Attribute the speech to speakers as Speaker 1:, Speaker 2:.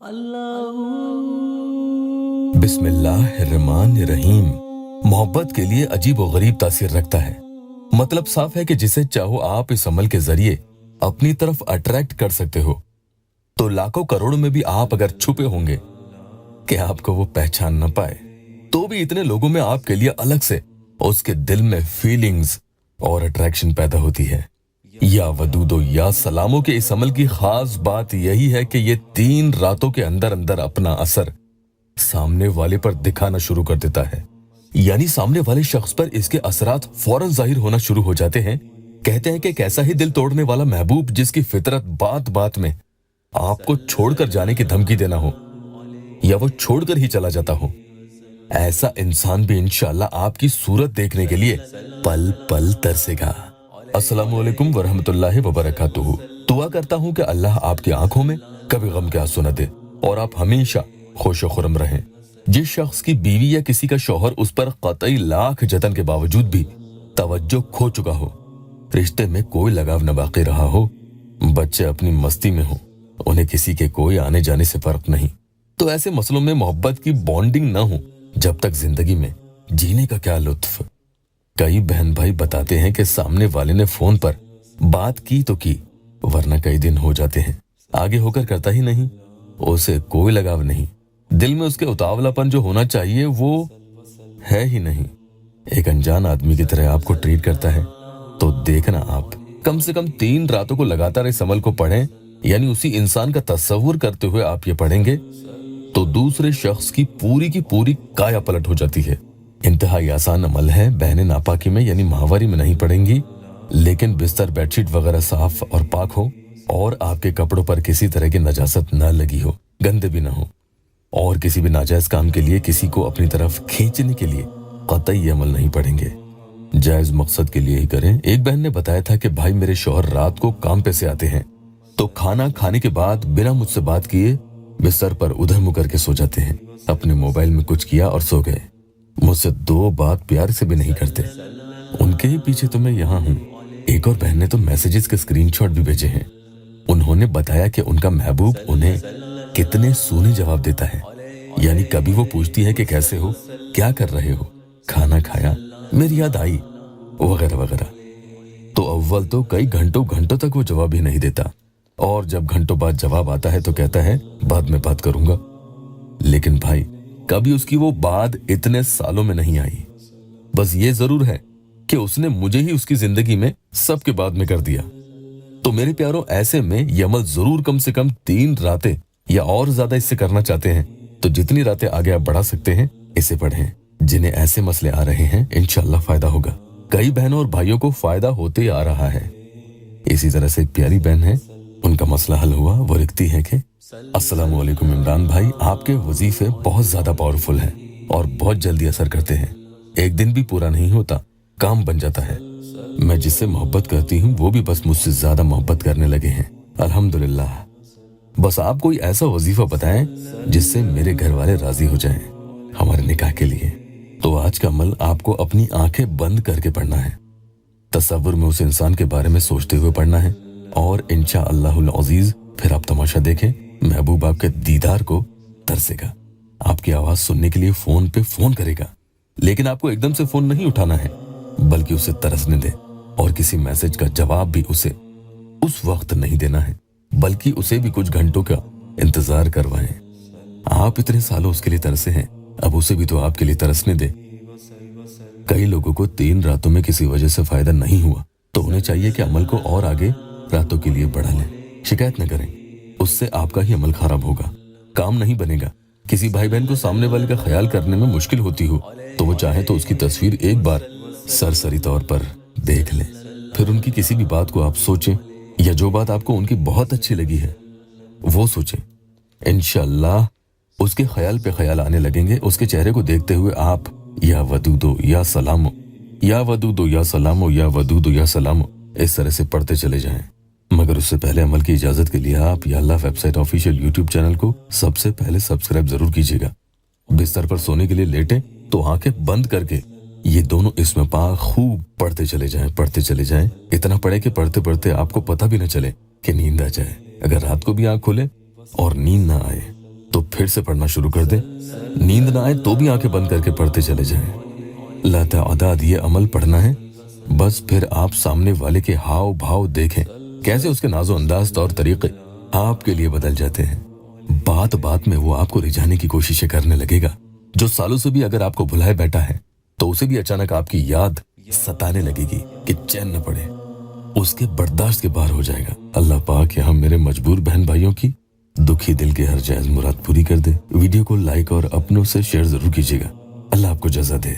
Speaker 1: बिस्मिल्लाहिर्रहमानिर्रहीम। मोहब्बत के लिए अजीब व गरीब तासीर रखता है। मतलब साफ है कि जिसे चाहो आप इस अमल के जरिए अपनी तरफ अट्रैक्ट कर सकते हो। तो लाखों करोड़ों में भी आप अगर छुपे होंगे कि आपको वो पहचान न पाए, तो भी इतने लोगों में आपके लिए अलग से उसके दिल में फीलिंग्स और अट्रैक्शन पैदा होती है। या वदूदो या सलामों के इस अमल की खास बात यही है कि ये 3 रातों के अंदर अंदर अपना असर सामने वाले पर दिखाना शुरू कर देता है। यानी सामने वाले शख्स पर इसके असरात फौरन जाहिर होना शुरू हो जाते हैं। कहते हैं कि कैसा ही दिल तोड़ने वाला महबूब जिसकी फितरत बात बात में आपको छोड़कर जाने की धमकी देना हो या वो छोड़कर ही चला जाता हो, ऐसा इंसान भी इंशाअल्लाह आपकी सूरत देखने के लिए पल पल तरसेगा। अस्सलामु अलैकुम वरहमतुल्लाहि वबरकातुहू। दुआ करता हूँ कि अल्लाह आपकी आंखों में कभी गम के आंसू न दे और आप हमेशा खुश व खुरम रहें। जिस शख्स की बीवी या किसी का शौहर उस पर कतई लाख जतन के बावजूद भी तवज्जो खो चुका हो, रिश्ते में कोई लगाव न बाकी रहा हो, बच्चे अपनी मस्ती में हो, उन्हें किसी के कोई आने जाने से फर्क नहीं, तो ऐसे मसलों में मोहब्बत की बॉन्डिंग न हो जब तक जिंदगी में जीने का क्या लुत्फ। कई बहन भाई बताते हैं कि सामने वाले ने फोन पर बात की तो की, वरना कई दिन हो जाते हैं आगे होकर करता ही नहीं, उसे कोई लगाव नहीं, दिल में उसके उतावलापन जो होना चाहिए वो है ही नहीं। एक अनजान आदमी की तरह आपको ट्रीट करता है, तो देखना आप कम से कम 3 रातों को लगातार इस अमल को पढ़ें। यानी उसी इंसान का तस्वुर करते हुए आप ये पढ़ेंगे तो दूसरे शख्स की पूरी काया पलट हो जाती है। इंतहाई आसान अमल है। बहने नापाकी में यानी माहवारी में नहीं पड़ेंगी, लेकिन बिस्तर बेडशीट वगैरह साफ और पाक हो और आपके कपड़ों पर किसी तरह की नजासत न लगी हो, गंदे भी न हो, और किसी भी नाजायज काम के लिए किसी को अपनी तरफ खींचने के लिए कतई अमल नहीं पड़ेंगे। जायज मकसद के लिए ही करें। एक बहन ने बताया था कि भाई मेरे शौहर रात को काम पे से आते हैं तो खाना खाने के बाद बिना मुझसे बात किए बिस्तर पर उधर मुँह करके सो जाते हैं। अपने मोबाइल में कुछ किया और सो गए। मुझसे 2 बात प्यार से भी नहीं करते। उनके ही पीछे तो मैं यहाँ हूँ। एक और बहन ने तो मैसेजेस के स्क्रीनशॉट भी भेजे हैं। उन्होंने बताया कि उनका महबूब उन्हें कितने सूने जवाब देता है। यानी कभी वो पूछती है कि कैसे हो, क्या कर रहे हो, खाना खाया, मेरी याद आई, वगैरह वगैरह, तो अव्वल तो कई घंटों तक वो जवाब ही नहीं देता, और जब घंटों बाद जवाब आता है तो कहता है बाद में बात करूंगा। लेकिन भाई कभी उसकी वो बात इतने सालों में नहीं आई। बस ये जरूर है कि उसने मुझे ही उसकी जिंदगी में सबके बाद में कर दिया। तो मेरे प्यारों, ऐसे में ये अमल जरूर कम से कम 3 रातें या और ज्यादा इससे करना चाहते हैं तो जितनी रातें आगे आप बढ़ा सकते हैं इसे पढ़ें। जिन्हें ऐसे मसले आ रहे हैं इंशाअल्लाह फायदा होगा। कई बहनों और भाइयों को फायदा होते आ रहा है। इसी तरह से एक प्यारी बहन है, उनका मसला हल हुआ। वो लिखती है कि अस्सलामु अलैकुम इमरान भाई, आपके वजीफे बहुत ज्यादा पावरफुल हैं और बहुत जल्दी असर करते हैं। एक दिन भी पूरा नहीं होता, काम बन जाता है। मैं जिससे मोहब्बत करती हूँ वो भी बस मुझसे ज्यादा मोहब्बत करने लगे हैं, अल्हम्दुलिल्लाह। बस आप कोई ऐसा वजीफा बताएं जिससे मेरे घर वाले राजी हो जाएं हमारे निकाह के लिए। तो आज का अमल आपको अपनी आंखें बंद करके पढ़ना है। तसव्वुर में उस इंसान के बारे में सोचते हुए पढ़ना है और इंशाअल्लाहुल अजीज फिर आप तमाशा देखें, महबूब आपके दीदार को तरसेगा। आपकी आवाज सुनने के लिए फोन पे फोन करेगा, लेकिन आपको एकदम से फोन नहीं उठाना है, बल्कि उसे तरसने दे और किसी मैसेज का जवाब भी उसे उस वक्त नहीं देना है, बल्कि उसे भी कुछ घंटों का इंतजार करवाएं। आप इतने सालों उसके लिए तरसे हैं, अब उसे भी तो आपके लिए तरसने दे। कई लोगों को 3 रातों में किसी वजह से फायदा नहीं हुआ तो उन्हें चाहिए कि अमल को और आगे रातों के लिए बढ़ा लें। शिकायत न करें, उससे आपका ही अमल खराब होगा, काम नहीं बनेगा। किसी भाई बहन को सामने वाले का ख्याल करने में मुश्किल होती हो तो वो चाहे तो उसकी तस्वीर एक बार सरसरी तौर पर देख लें, फिर उनकी किसी भी बात को आप सोचें, या जो बात आपको उनकी बहुत अच्छी लगी है वो सोचें। इंशाअल्लाह उसके ख्याल पे ख्याल आने लगेंगे। उसके चेहरे को देखते हुए आप या वदूदो या सलामो, या वदूदो या सलामो, या वदूदो या सलामो इस तरह से पढ़ते चले जाएं। मगर उससे पहले अमल की इजाजत के लिए आप या अल्लाह वेबसाइट ऑफिशियल यूट्यूब चैनल को सबसे पहले सब्सक्राइब जरूर कीजिएगा। बिस्तर पर सोने के लिए लेटे तो आंखें बंद करके ये दोनों इसमें पाक खूब पढ़ते चले जाएं। इतना पढ़े कि पढ़ते पढ़ते आपको पता भी न चले कि नींद आ जाए। अगर रात को भी आंख खुले और नींद ना आए देर से पढ़ना शुरू कर दें। नींद ना आए तो भी आंखें बंद करके पढ़ते चले जाएं। लातादाद ये अमल पढ़ना है, बस फिर आप सामने वाले के हाव भाव देखें, कैसे उसके नाजो अंदाज तौर तरीके आपके लिए बदल जाते हैं। बात बात में वो आपको रिझाने की कोशिशें करने लगेगा। जो सालों से भी अगर आपको भुलाए बैठा है तो उसे भी अचानक आपकी याद सताने लगेगी कि चैन न पड़े, उसके बर्दाश्त के बाहर हो जाएगा। अल्लाह पाक यहाँ मेरे मजबूर बहन भाइयों की दुखी दिल की हर जायज मुराद पूरी कर दे। वीडियो को लाइक और अपनों से शेयर जरूर कीजिएगा। अल्लाह आपको जज़ा दे।